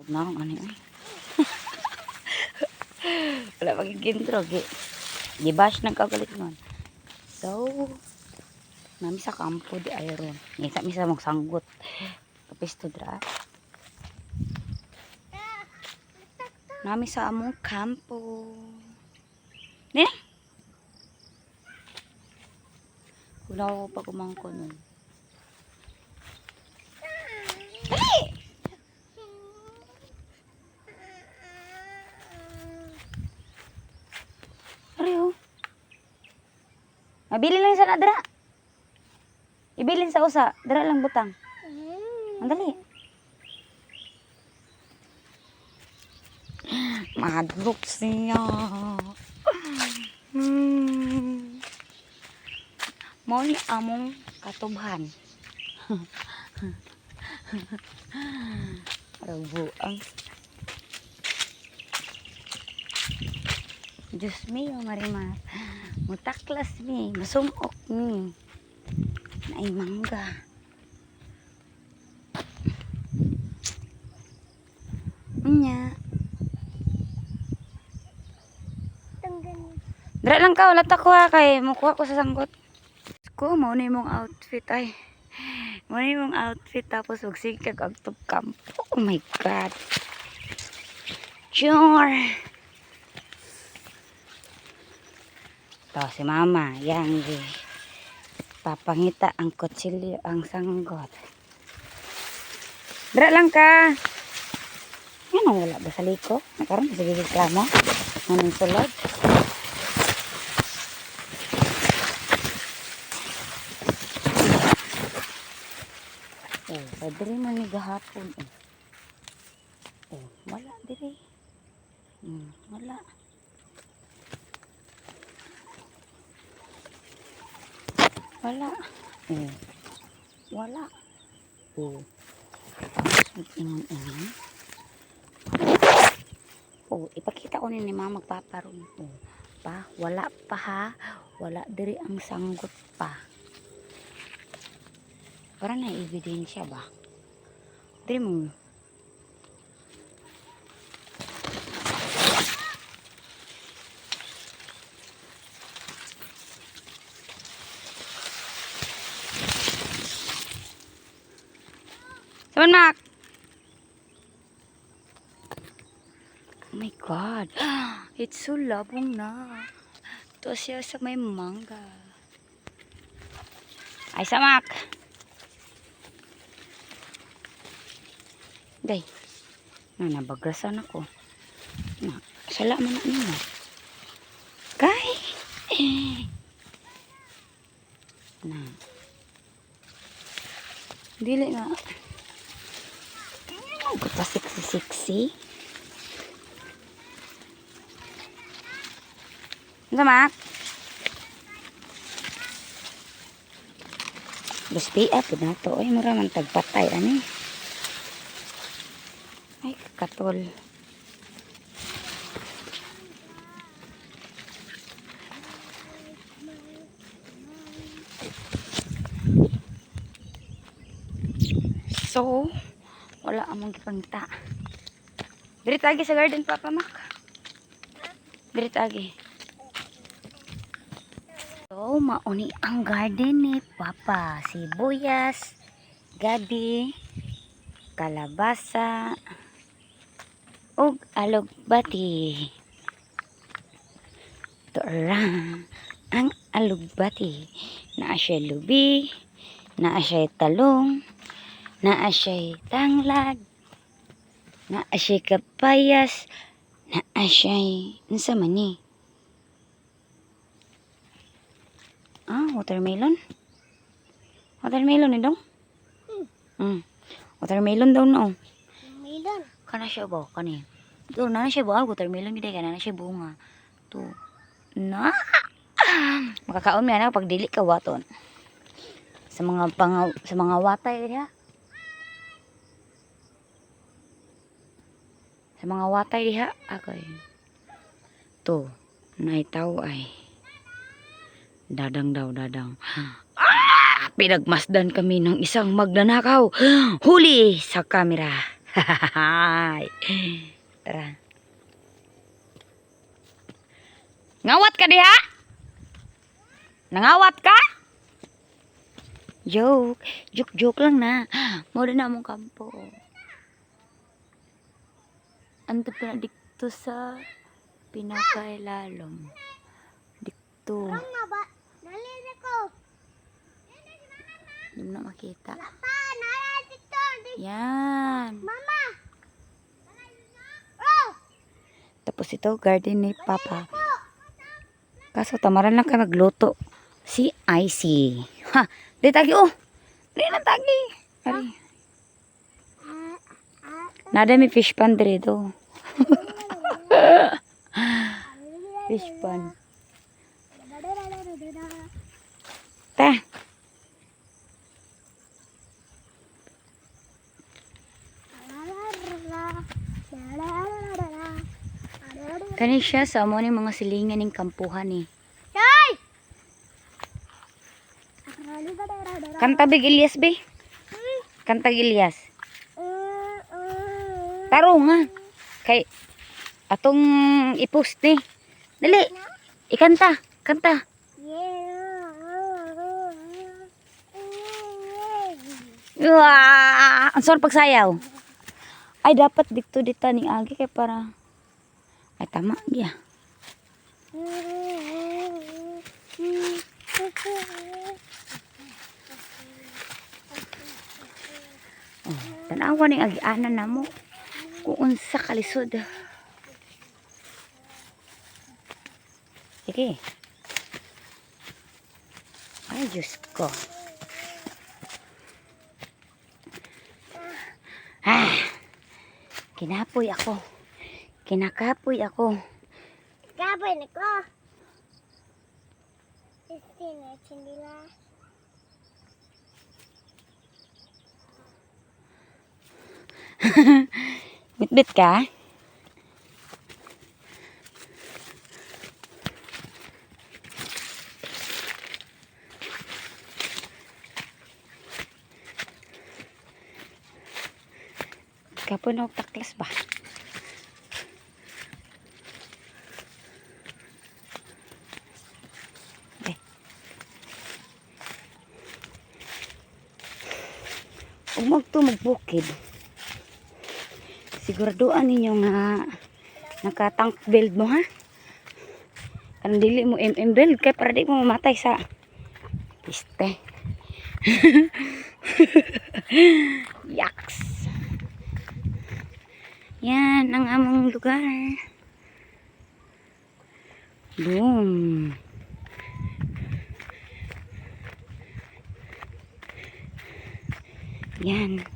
Na ang ani. Wala magigintro. Gibash ng kagalit nun. So, nami sa kampo di iron. Misa mong sanggot. Kapisto dra. Nami sa among kampo. Ne? Kunaw ko pa kumangko nun. Dali! Ariyo. Mabili lang sa nadra. Ibilin sa usa. Dara lang butang. Andali. Madlok siya. Mo ni among katubhan. Rabuang. Diyos mi, Marimar. Mutaklas mi. Masumok mi. Naay mangga. Nya. Dra lang ka, wala ta kuha kay mukuha ko sa sanggot. Ko mo ni mong outfit ay. Mo ni mong outfit tapos magsigkag og kampo. Oh my god. Sure. To si mama, yang papangita ang kutsilyo ang sanggot. Dra lang ka. Yan ang wala ba sa liko? Nakaroon sa gigit mo. Anong sulod? Oh, diri man ni gahapon. Oh, wala diri. Wala. Wala. Wala. Ingon. Ipakita ko ni mama magpaparoon. Wala pa ha. Wala diri ang sanggot pa. Para na ebidensya ba? Diri mo. Saban Mac. Oh my god. It's so labong na. Ito siya sa may mangga. Ay samak. Day. Nabagrasan ako. Sala man niyo. Kay. Dili na. Ako pa sexy. Samak. Gusti up na to. Ay, mura man tagpatay. Ani? Ay, katol. So, wala among gipangita. Diri tagi sa garden, Papa Mac. Diri tagi. So, mauni ang garden ni Papa. Sibuyas, gabi, kalabasa, ug alugbati. Tora ang alugbati. Naa siya lubi, naa siya talong, naa siya tanglad, naa siya kapayas, naa siya unsa man ni? Watermelon. Watermelon ni dong? Watermelon daw no. Watermelon. Kana siya ba? Kani. Doon na siya ba? Watermelon gid kana na siya bunga. To. Na. Makakaon mi ana pag dili ka waton. Sa mga watay diha. Sa mga watay diha akoy. To, naitaw ay. Dadang. Pinagmasdan kami ng isang magnanakaw. Huli sa kamera. Tara. Ngawat ka diha? Nangawat ka? Joke. Joke lang na. Muna na mong kampo. Ando pa na dito sa pinakailalom. Dito. Mama ba? Nalili ko. Hindi mo na makita. Pa, nalili dito. Yan. Mama. Oh, Tapos ito, garden ni Papa. Kaso tamaran lang ka magluto. Si Icy. Ha! Di tagi oh! Di na tagi! Ari. Nada may fish pan dito. Fish pan. Ta! Kani siya sa amo ni mga silingan ng kampuhan ni. Tay! Kanta big Ilyas be. Kanta Ilyas. Taro nga. Kay atong i-post ni. Dali. Ikanta. Kanta. Wah! Ang sarap pagsayaw. Ay dapat dito ni Agi kay para ay tama giya. Oh, tanawa ning agianan namo. Kung unsa kalisod. Sige. Ay, Diyos ko. Ah, kinapoy ako. Kinakapoy ako. Kapoy na ko. Istina, cindila. Bitbit ka? Kapoy na og taklas ba? Ug magbukid. Siguraduhan ninyo nga naka-tank build mo ha. Kanang dili mo build kay para di mo mamatay sa piste. Yaks. Yan ang among lugar. Boom. Yan.